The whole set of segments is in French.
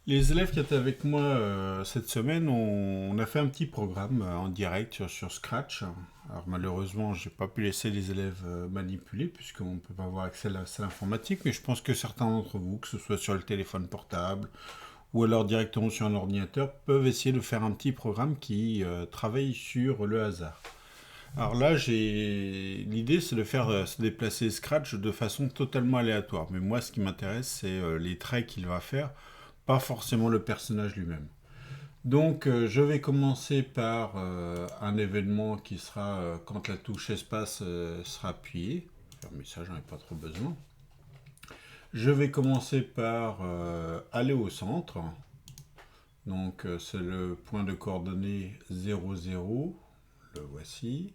Les élèves qui étaient avec moi cette semaine, on a fait un petit programme en direct sur Scratch. Alors malheureusement, j'ai pas pu laisser les élèves manipuler puisqu'on ne peut pas avoir accès à la salle informatique, mais je pense que certains d'entre vous, que ce soit sur le téléphone portable ou alors directement sur un ordinateur, peuvent essayer de faire un petit programme qui travaille sur le hasard. Alors là, l'idée, c'est de faire se déplacer Scratch de façon totalement aléatoire. Mais moi, ce qui m'intéresse, c'est les traits qu'il va faire, pas forcément le personnage lui-même. Donc, je vais commencer par un événement qui sera quand la touche espace sera appuyée. Mais ça, j'en ai pas trop besoin. Je vais commencer par aller au centre. Donc, c'est le point de coordonnées 0, 0. Le voici.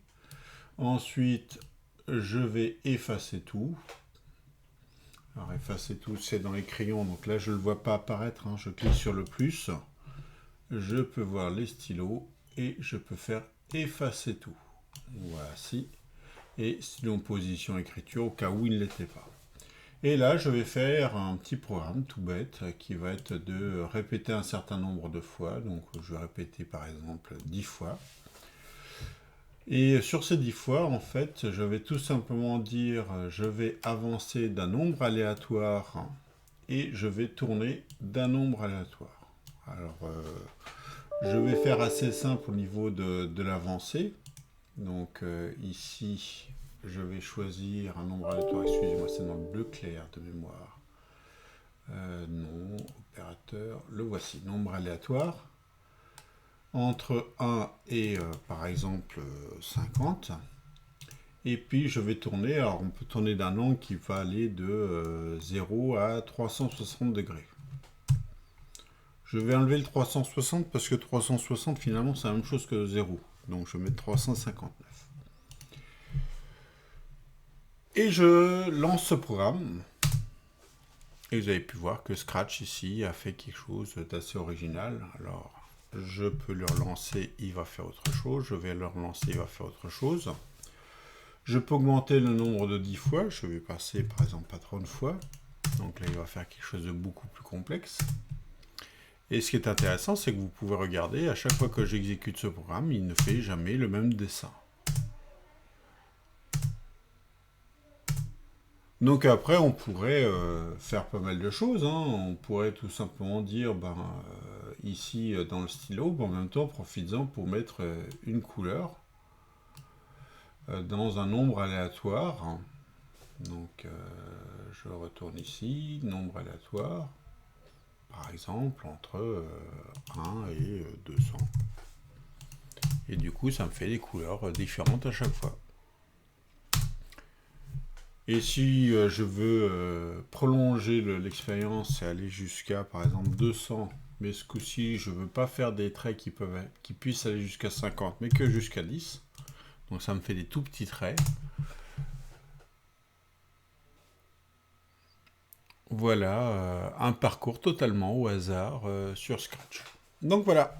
Ensuite, je vais effacer tout. Alors, effacer tout, c'est dans les crayons. Donc là, je ne le vois pas apparaître. Je clique sur le plus. Je peux voir les stylos et je peux faire effacer tout. Voici. Et stylo en position écriture au cas où il ne l'était pas. Et là, je vais faire un petit programme tout bête qui va être de répéter un certain nombre de fois. Donc, je vais répéter par exemple 10 fois. Et sur ces 10 fois, en fait, je vais tout simplement dire je vais avancer d'un nombre aléatoire et je vais tourner d'un nombre aléatoire. Alors, je vais faire assez simple au niveau de l'avancée. Donc ici, je vais choisir un nombre aléatoire. Excusez-moi, c'est dans le bleu clair de mémoire. Non, opérateur, le voici, nombre aléatoire. Entre 1 et par exemple 50. Et puis je vais tourner, alors on peut tourner d'un angle qui va aller de 0 à 360 degrés. Je vais enlever le 360 parce que 360 finalement c'est la même chose que 0. Donc je vais mettre 359. Et je lance ce programme. Et vous avez pu voir que Scratch ici a fait quelque chose d'assez original. Alors je peux le relancer, il va faire autre chose. Je vais le relancer, il va faire autre chose. Je peux augmenter le nombre de 10 fois. Je vais passer par exemple patron de fois. Donc là il va faire quelque chose de beaucoup plus complexe. Et ce qui est intéressant, c'est que vous pouvez regarder, à chaque fois que j'exécute ce programme, il ne fait jamais le même dessin. Donc après, on pourrait faire pas mal de choses. On pourrait tout simplement dire, ici dans le stylo, en même temps, profites-en pour mettre une couleur dans un nombre aléatoire. Donc je retourne ici, nombre aléatoire, par exemple entre 1 et 200. Et du coup, ça me fait des couleurs différentes à chaque fois. Et si je veux prolonger l'expérience et aller jusqu'à, par exemple, 200, mais ce coup-ci, je ne veux pas faire des traits qui puissent aller jusqu'à 50, mais que jusqu'à 10. Donc ça me fait des tout petits traits. Voilà, un parcours totalement au hasard sur Scratch. Donc voilà.